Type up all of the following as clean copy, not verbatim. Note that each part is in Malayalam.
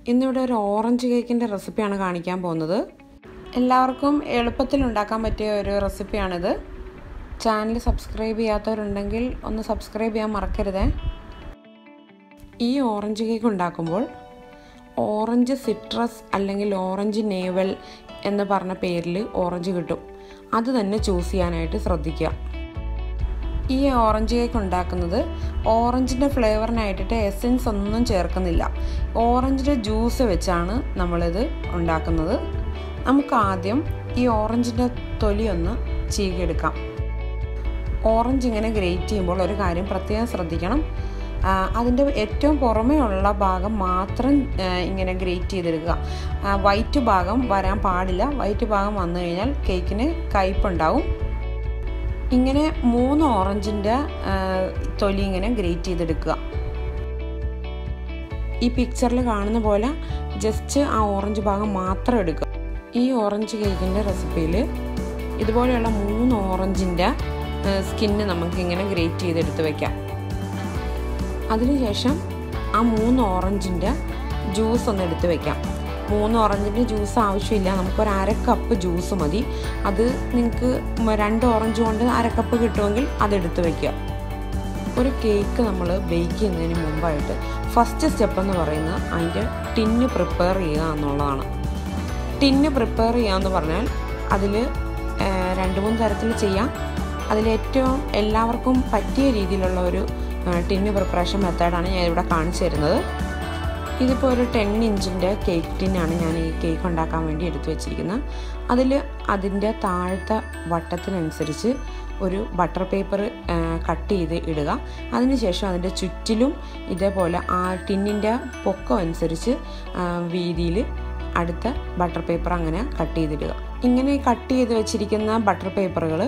ഇന്നിവിടെ ഒരു ഓറഞ്ച് കേക്കിൻ്റെ റെസിപ്പിയാണ് കാണിക്കാൻ പോകുന്നത്. എല്ലാവർക്കും എളുപ്പത്തിൽ ഉണ്ടാക്കാൻ പറ്റിയ ഒരു റെസിപ്പിയാണിത്. ചാനൽ സബ്സ്ക്രൈബ് ചെയ്യാത്തവരുണ്ടെങ്കിൽ ഒന്ന് സബ്സ്ക്രൈബ് ചെയ്യാൻ മറക്കരുതേ. ഈ ഓറഞ്ച് കേക്ക് ഉണ്ടാക്കുമ്പോൾ ഓറഞ്ച് സിട്രസ് അല്ലെങ്കിൽ ഓറഞ്ച് നേവൽ എന്ന് പറഞ്ഞ പേരിൽ ഓറഞ്ച് കിട്ടും. അത് തന്നെ ചൂസ് ചെയ്യാനായിട്ട് ശ്രദ്ധിക്കുക. ഈ ഓറഞ്ച് കേക്ക് ഉണ്ടാക്കുന്നത് ഓറഞ്ചിൻ്റെ ഫ്ലേവറിനായിട്ടിട്ട് എസൻസ് ഒന്നും ചേർക്കുന്നില്ല. ഓറഞ്ചിൻ്റെ ജ്യൂസ് വെച്ചാണ് നമ്മളിത് ഉണ്ടാക്കുന്നത്. നമുക്ക് ആദ്യം ഈ ഓറഞ്ചിൻ്റെ തൊലി ഒന്ന് ചീകിയെടുക്കാം. ഓറഞ്ച് ഇങ്ങനെ ഗ്രേറ്റ് ചെയ്യുമ്പോൾ ഒരു കാര്യം പ്രത്യേകം ശ്രദ്ധിക്കണം. അതിൻ്റെ ഏറ്റവും പുറമേ ഉള്ള ഭാഗം മാത്രം ഇങ്ങനെ ഗ്രേറ്റ് ചെയ്തെടുക്കുക. വൈറ്റ് ഭാഗം വരാൻ പാടില്ല. വൈറ്റ് ഭാഗം വന്നു കഴിഞ്ഞാൽ കേക്കിന് കയ്പുണ്ടാവും. ഇങ്ങനെ 3 ഓറഞ്ചിൻ്റെ തൊലി ഇങ്ങനെ ഗ്രേറ്റ് ചെയ്തെടുക്കുക. ഈ പിക്ചറിൽ കാണുന്ന പോലെ ജസ്റ്റ് ആ ഓറഞ്ച് ഭാഗം മാത്രം എടുക്കുക. ഈ ഓറഞ്ച് കേക്കിൻ്റെ റെസിപ്പിയിൽ ഇതുപോലെയുള്ള 3 ഓറഞ്ചിൻ്റെ സ്കിന്ന് നമുക്കിങ്ങനെ ഗ്രേറ്റ് ചെയ്തെടുത്ത് വയ്ക്കാം. അതിനുശേഷം ആ 3 ഓറഞ്ചിൻ്റെ ജ്യൂസ് ഒന്ന് എടുത്ത് വയ്ക്കാം. 3 ഓറഞ്ചിൻ്റെ ജ്യൂസ് ആവശ്യമില്ല, നമുക്കൊരു 1/2 കപ്പ് ജ്യൂസ് മതി. അത് നിങ്ങൾക്ക് 2 ഓറഞ്ച് കൊണ്ട് 1/2 കപ്പ് കിട്ടുമെങ്കിൽ അതെടുത്ത് വയ്ക്കുക. ഒരു കേക്ക് നമ്മൾ ബേക്ക് ചെയ്യുന്നതിന് മുമ്പായിട്ട് ഫസ്റ്റ് സ്റ്റെപ്പ് എന്ന് പറയുന്നത് അതിൻ്റെ ടിന്ന് പ്രിപ്പയർ ചെയ്യുക എന്നുള്ളതാണ്. ടിന്ന് പ്രിപ്പയർ ചെയ്യുക എന്ന് പറഞ്ഞാൽ അതിൽ 2-3 തരത്തിൽ ചെയ്യാം. അതിലേറ്റവും എല്ലാവർക്കും പറ്റിയ രീതിയിലുള്ള ഒരു ടിന്ന് പ്രിപ്പറേഷൻ മെത്തേഡാണ് ഞാൻ ഇവിടെ കാണിച്ചു തരുന്നത്. ഇതിപ്പോൾ ഒരു 10 ഇഞ്ചിൻ്റെ കേക്ക് ടിന്നാണ് ഞാൻ ഈ കേക്ക് ഉണ്ടാക്കാൻ വേണ്ടി എടുത്തു വെച്ചിരിക്കുന്നത്. അതിൻ്റെ താഴത്തെ വട്ടത്തിനനുസരിച്ച് ഒരു ബട്ടർ പേപ്പർ കട്ട് ചെയ്ത് ഇടുക. അതിനുശേഷം അതിൻ്റെ ചുറ്റിലും ഇതേപോലെ ആ ടിന്നിൻ്റെ പൊക്കം അനുസരിച്ച് വീതിയിൽ അടുത്ത ബട്ടർ പേപ്പർ അങ്ങനെ കട്ട് ചെയ്തിടുക. ഇങ്ങനെ കട്ട് ചെയ്ത് വെച്ചിരിക്കുന്ന ബട്ടർ പേപ്പറുകൾ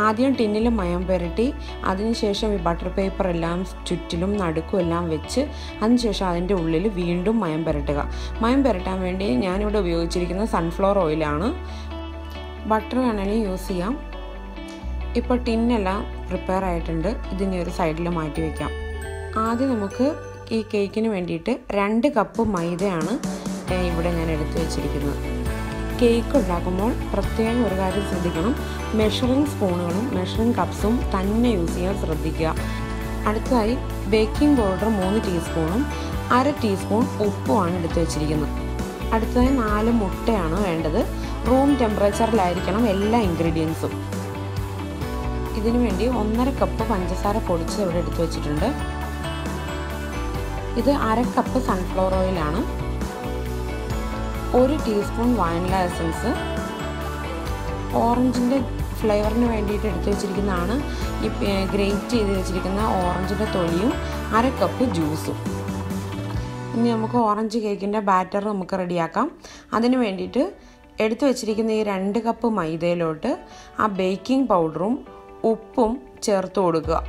ആദ്യം ടിന്നിൽ മയം പുരട്ടി അതിനുശേഷം ഈ ബട്ടർ പേപ്പർ എല്ലാം ചുറ്റിലും നടുക്കും എല്ലാം വെച്ച് അതിനുശേഷം അതിൻ്റെ ഉള്ളിൽ വീണ്ടും മയം പുരട്ടുക. മയം പുരട്ടാൻ വേണ്ടി ഞാനിവിടെ ഉപയോഗിച്ചിരിക്കുന്നത് സൺഫ്ലവർ ഓയിലാണ്. ബട്ടർ വേണമെങ്കിൽ യൂസ് ചെയ്യാം. ഇപ്പോൾ ടിന്നെല്ലാം പ്രിപ്പയർ ആയിട്ടുണ്ട്. ഇതിനെ ഒരു സൈഡിൽ മാറ്റി വയ്ക്കാം. ആദ്യം നമുക്ക് ഈ കേക്കിന് വേണ്ടിയിട്ട് 2 കപ്പ് മൈദയാണ് ഇവിടെ ഞാൻ എടുത്തു വെച്ചിരിക്കുന്നത്. കേക്ക് ഉണ്ടാക്കുമ്പോൾ പ്രത്യേകം ഒരു കാര്യം ശ്രദ്ധിക്കണം. മെഷറിംഗ് സ്പൂണുകളും മെഷറിംഗ് കപ്സും തന്നെ യൂസ് ചെയ്യാൻ ശ്രദ്ധിക്കുക. അടുത്തതായി ബേക്കിംഗ് പൗഡർ 3 ടീസ്പൂണും 1/2 ടീസ്പൂൺ ഉപ്പുമാണ് എടുത്തു വെച്ചിരിക്കുന്നത്. അടുത്തതായി 4 മുട്ടയാണ് വേണ്ടത്. റൂം ടെമ്പറേച്ചറിലായിരിക്കണം എല്ലാ ഇൻഗ്രീഡിയൻസും. ഇതിനു വേണ്ടി 1/2 കപ്പ് പഞ്ചസാര പൊടിച്ച് ഇവിടെ എടുത്തു വെച്ചിട്ടുണ്ട്. ഇത് 1/2 കപ്പ് സൺഫ്ലവർ ഓയിലാണ്. 1 ടീസ്പൂൺ വാനില എസൻസ്. ഓറഞ്ചിൻ്റെ ഫ്ലേവറിന് വേണ്ടിയിട്ട് എടുത്തു വെച്ചിരിക്കുന്നതാണ് ഈ ഗ്രേറ്റ് ചെയ്ത് വെച്ചിരിക്കുന്ന ഓറഞ്ചിൻ്റെ തൊലിയും 1/2 കപ്പ് ജ്യൂസും. ഇനി നമുക്ക് ഓറഞ്ച് കേക്കിൻ്റെ ബാറ്റർ നമുക്ക് റെഡിയാക്കാം. അതിന് വേണ്ടിയിട്ട് എടുത്തു വെച്ചിരിക്കുന്ന ഈ 2 കപ്പ് മൈദയിലോട്ട് ആ ബേക്കിംഗ് പൗഡറും ഉപ്പും ചേർത്ത് കൊടുക്കുക.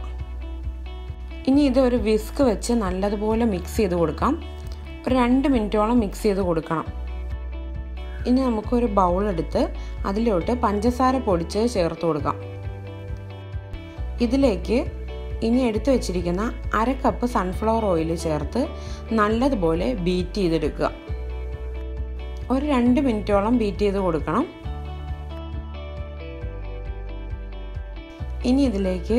ഇനി ഇത് ഒരു വിസ്ക് വെച്ച് നല്ലതുപോലെ മിക്സ് ചെയ്ത് കൊടുക്കാം. ഒരു 2 മിനിറ്റോളം മിക്സ് ചെയ്ത് കൊടുക്കണം. ഇനി നമുക്കൊരു ബൗളെടുത്ത് അതിലോട്ട് പഞ്ചസാര പൊടിച്ച് ചേർത്ത് കൊടുക്കാം. ഇതിലേക്ക് ഇനി എടുത്തു വെച്ചിരിക്കുന്ന 1/2 കപ്പ് സൺഫ്ലവർ ഓയിൽ ചേർത്ത് നല്ലതുപോലെ ബീറ്റ് ചെയ്തെടുക്കുക. ഒരു 2 മിനിറ്റോളം ബീറ്റ് ചെയ്ത് കൊടുക്കണം. ഇനി ഇതിലേക്ക്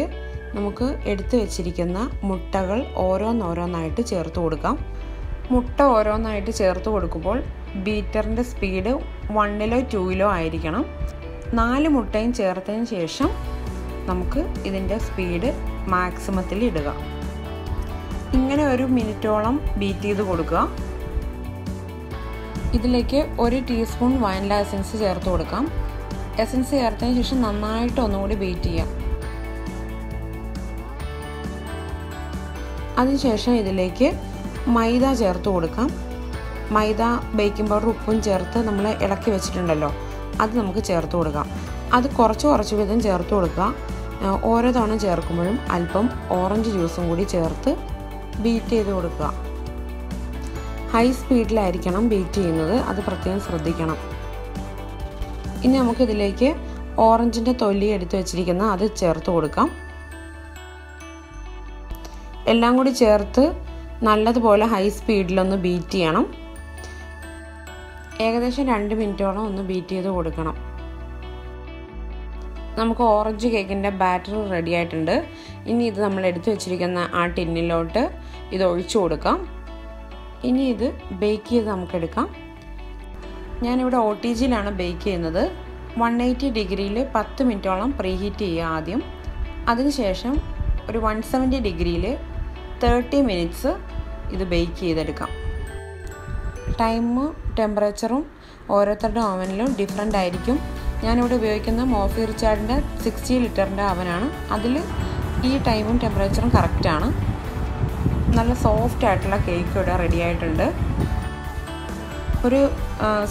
നമുക്ക് എടുത്തു വെച്ചിരിക്കുന്ന മുട്ടകൾ ഓരോന്നോരോന്നായിട്ട് ചേർത്ത് കൊടുക്കാം. മുട്ട ഓരോന്നായിട്ട് ചേർത്ത് കൊടുക്കുമ്പോൾ ബീറ്ററിൻ്റെ സ്പീഡ് 1-ലോ 2-ലോ ആയിരിക്കണം. 4 മുട്ടയും ചേർത്തതിന് ശേഷം നമുക്ക് ഇതിൻ്റെ സ്പീഡ് മാക്സിമത്തിൽ ഇടുക. ഇങ്ങനെ 1 മിനിറ്റോളം ബീറ്റ് ചെയ്ത് കൊടുക്കുക. ഇതിലേക്ക് 1 ടീസ്പൂൺ വാനില എസൻസ് ചേർത്ത് കൊടുക്കാം. എസൻസ് ചേർത്തതിന് ശേഷം നന്നായിട്ട് ഒന്നുകൂടി ബീറ്റ് ചെയ്യാം. അതിനുശേഷം ഇതിലേക്ക് മൈദ ചേർത്ത് കൊടുക്കാം. മൈദ, ബേക്കിംഗ് പൗഡർ, ഉപ്പും ചേർത്ത് നമ്മൾ ഇളക്കി വെച്ചിട്ടുണ്ടല്ലോ, അത് നമുക്ക് ചേർത്ത് കൊടുക്കാം. അത് കുറച്ച് വീതം ചേർത്ത് കൊടുക്കുക. ഓരോ തവണ ചേർക്കുമ്പോഴും അല്പം ഓറഞ്ച് ജ്യൂസും കൂടി ചേർത്ത് ബീറ്റ് ചെയ്ത് കൊടുക്കുക. ഹൈ സ്പീഡിലായിരിക്കണം ബീറ്റ് ചെയ്യുന്നത്, അത് പ്രത്യേകം ശ്രദ്ധിക്കണം. ഇനി നമുക്കിതിലേക്ക് ഓറഞ്ചിൻ്റെ തൊലി എടുത്ത് വെച്ചിരിക്കുന്ന അത് ചേർത്ത് കൊടുക്കാം. എല്ലാം കൂടി ചേർത്ത് നല്ലതുപോലെ ഹൈ സ്പീഡിലൊന്ന് ബീറ്റ് ചെയ്യണം. ഏകദേശം 2 മിനിറ്റോളം ഒന്ന് ബീറ്റ് ചെയ്ത് കൊടുക്കണം. നമുക്ക് ഓറഞ്ച് കേക്കിൻ്റെ ബാറ്റർ റെഡി ആയിട്ടുണ്ട്. ഇനി ഇത് നമ്മൾ എടുത്തു വെച്ചിരിക്കുന്ന ആ ടിന്നിലോട്ട് ഇത് ഒഴിച്ചു കൊടുക്കാം. ഇനി ഇത് ബേക്ക് ചെയ്ത് നമുക്കെടുക്കാം. ഞാനിവിടെ OTGയിലാണ് ബേക്ക് ചെയ്യുന്നത്. 180 ഡിഗ്രിയിൽ 10 മിനിറ്റോളം പ്രീഹീറ്റ് ചെയ്യുക ആദ്യം. അതിനുശേഷം ഒരു 170 ഡിഗ്രിയിൽ 30 മിനിറ്റ്സ് ഇത് ബേക്ക് ചെയ്തെടുക്കാം. ടൈമും ടെമ്പറേച്ചറും ഓരോരുത്തരുടെ ഓവനിലും ഡിഫറെൻ്റ് ആയിരിക്കും. ഞാനിവിടെ ഉപയോഗിക്കുന്ന മോഫി റിച്ചാർഡിൻ്റെ 60 ലിറ്ററിൻ്റെ അവനാണ്. അതിൽ ഈ ടൈമും ടെമ്പറേച്ചറും കറക്റ്റാണ്. നല്ല സോഫ്റ്റ് ആയിട്ടുള്ള കേക്ക് ഇവിടെ റെഡി ആയിട്ടുണ്ട്. ഒരു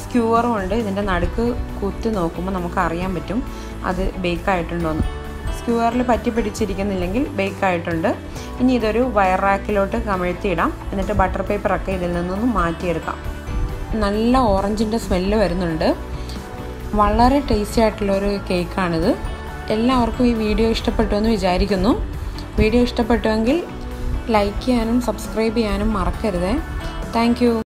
സ്ക്യൂവറും ഉണ്ട്. ഇതിൻ്റെ നടുക്ക് കുത്തി നോക്കുമ്പോൾ നമുക്ക് അറിയാൻ പറ്റും അത് ബേക്കായിട്ടുണ്ടോയെന്ന്. സ്ക്യൂവറിൽ പറ്റി പിടിച്ചിരിക്കുന്നില്ലെങ്കിൽ ബേക്കായിട്ടുണ്ട്. ഇനി ഇതൊരു വയർ റാക്കിലോട്ട് കമഴ്ത്തിയിടാം. എന്നിട്ട് ബട്ടർ പേപ്പറൊക്കെ ഇതിൽ നിന്നൊന്ന് മാറ്റിയെടുക്കാം. നല്ല ഓറഞ്ചിൻ്റെ സ്മെല്ല് വരുന്നുണ്ട്. വളരെ ടേസ്റ്റി ആയിട്ടുള്ളൊരു കേക്കാണിത്. എല്ലാവർക്കും ഈ വീഡിയോ ഇഷ്ടപ്പെട്ടു എന്ന് വിചാരിക്കുന്നു. വീഡിയോ ഇഷ്ടപ്പെട്ടുവെങ്കിൽ ലൈക്ക് ചെയ്യാനും സബ്സ്ക്രൈബ് ചെയ്യാനും മറക്കരുത്. Thank you.